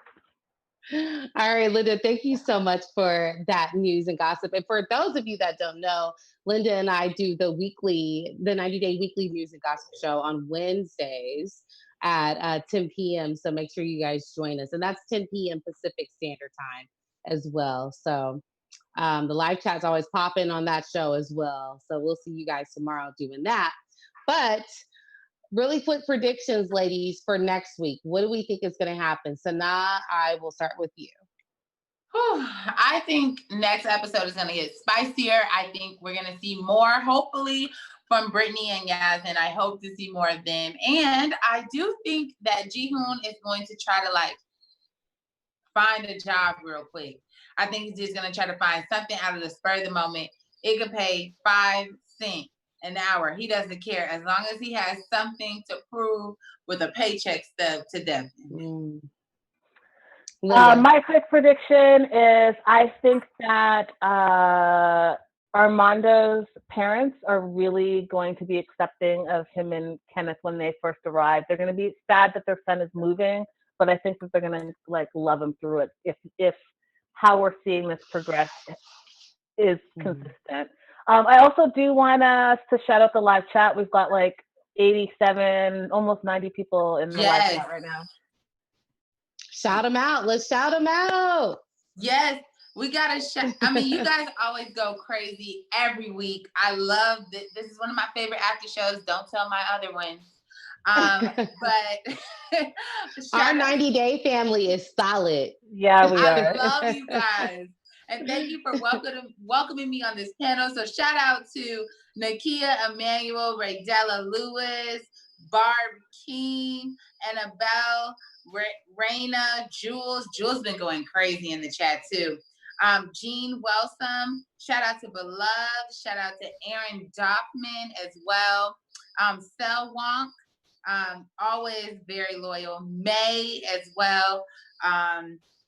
All right, Linda, thank you so much for that news and gossip. And for those of you that don't know, Linda and I do the 90-day weekly news and gossip show on Wednesdays at 10 p.m. So make sure you guys join us. And that's 10 p.m. Pacific Standard Time as well. So the live chat's always popping on that show as well. So we'll see you guys tomorrow doing that. But really quick predictions, ladies, for next week. What do we think is going to happen? Sanaa, I will start with you. I think next episode is going to get spicier. I think we're going to see more, hopefully, from Brittany and Yazan. I hope to see more of them. And I do think that Jihoon is going to try to like find a job real quick. I think he's just going to try to find something out of the spur of the moment. It could pay 5 cents an hour. He doesn't care as long as he has something to prove with a paycheck stub to Deavan. My quick prediction is I think that Armando's parents are really going to be accepting of him and Kenneth when they first arrive. They're going to be sad that their son is moving, but I think that they're going to like love him through it if how we're seeing this progress is consistent. I also do want us to shout out the live chat. We've got like 87, almost 90 people in the live chat right now. Shout them out. Let's shout them out. Yes, we got to shout. I mean, you guys always go crazy every week. I love this. This is one of my favorite after shows. Don't tell my other ones. But our 90-day family is solid. Yeah, we are. I love you guys. And thank you for welcoming me on this panel. So shout out to Nakia, Emmanuel, Raydella Lewis, Barb King, Annabelle, Raina, Jules. Jules been going crazy in the chat too. Jean Welsome. Shout out to Beloved. Shout out to Aaron Doffman as well. Sel Wonk. Always very loyal. May as well.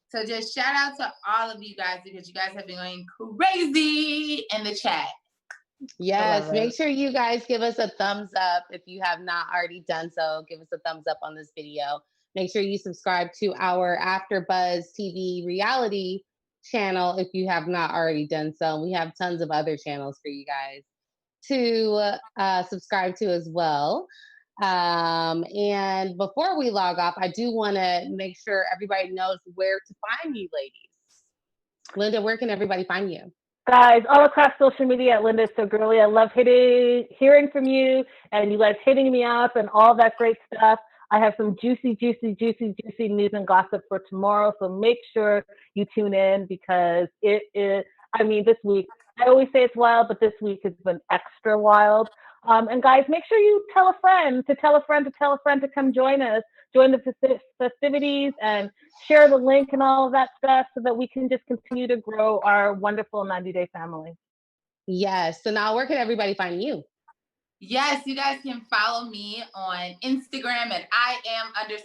So just shout out to all of you guys because you guys have been going crazy in the chat. Yes, make sure you guys give us a thumbs up. If you have not already done so, give us a thumbs up on this video. Make sure you subscribe to our AfterBuzz TV reality channel if you have not already done so. We have tons of other channels for you guys to subscribe to as well. And before we log off, I do want to make sure everybody knows where to find you, ladies. Linda, where can everybody find you? Guys, all across social media at Linda So Girly. I love hearing from you and you guys hitting me up and all that great stuff. I have some juicy news and gossip for tomorrow. So make sure you tune in because it is, I mean, this week, I always say it's wild, but this week has been extra wild. And guys, make sure you tell a friend to tell a friend to tell a friend to come join us, join the festivities and share the link and all of that stuff so that we can just continue to grow our wonderful 90-day family. Yes. So now where can everybody find you? Yes, you guys can follow me on Instagram at @I am_Sana_.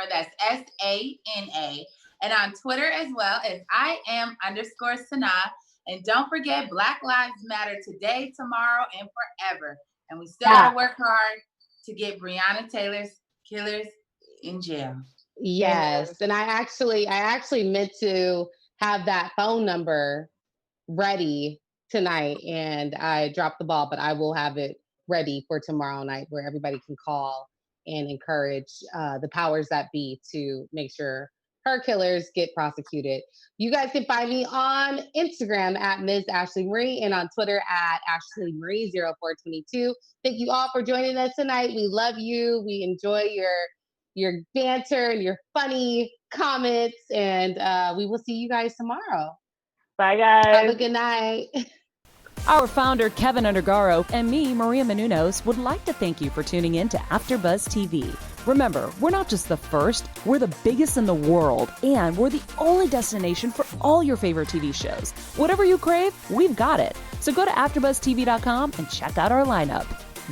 That's SANA. And on Twitter as well as @I am_Sana. And don't forget, Black Lives Matter today, tomorrow, and forever. And we still gotta work hard to get Breonna Taylor's killers in jail. Yes. And I actually meant to have that phone number ready tonight and I dropped the ball, but I will have it ready for tomorrow night where everybody can call and encourage the powers that be to make sure her killers get prosecuted. You guys can find me on Instagram at Ms. Ashley Marie and on Twitter at Ashley Marie 0422. Thank you all for joining us tonight. We love you. We enjoy your banter and your funny comments, and we will see you guys tomorrow. Bye, guys. Have a good night. Our founder, Keven Undergaro, and me, Maria Menounos, would like to thank you for tuning in to AfterBuzz TV. Remember, we're not just the first, we're the biggest in the world, and we're the only destination for all your favorite TV shows. Whatever you crave, we've got it. So go to AfterBuzzTV.com and check out our lineup.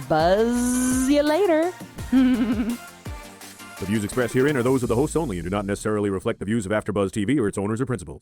Buzz you later. The views expressed herein are those of the hosts only and do not necessarily reflect the views of AfterBuzz TV or its owners or principals.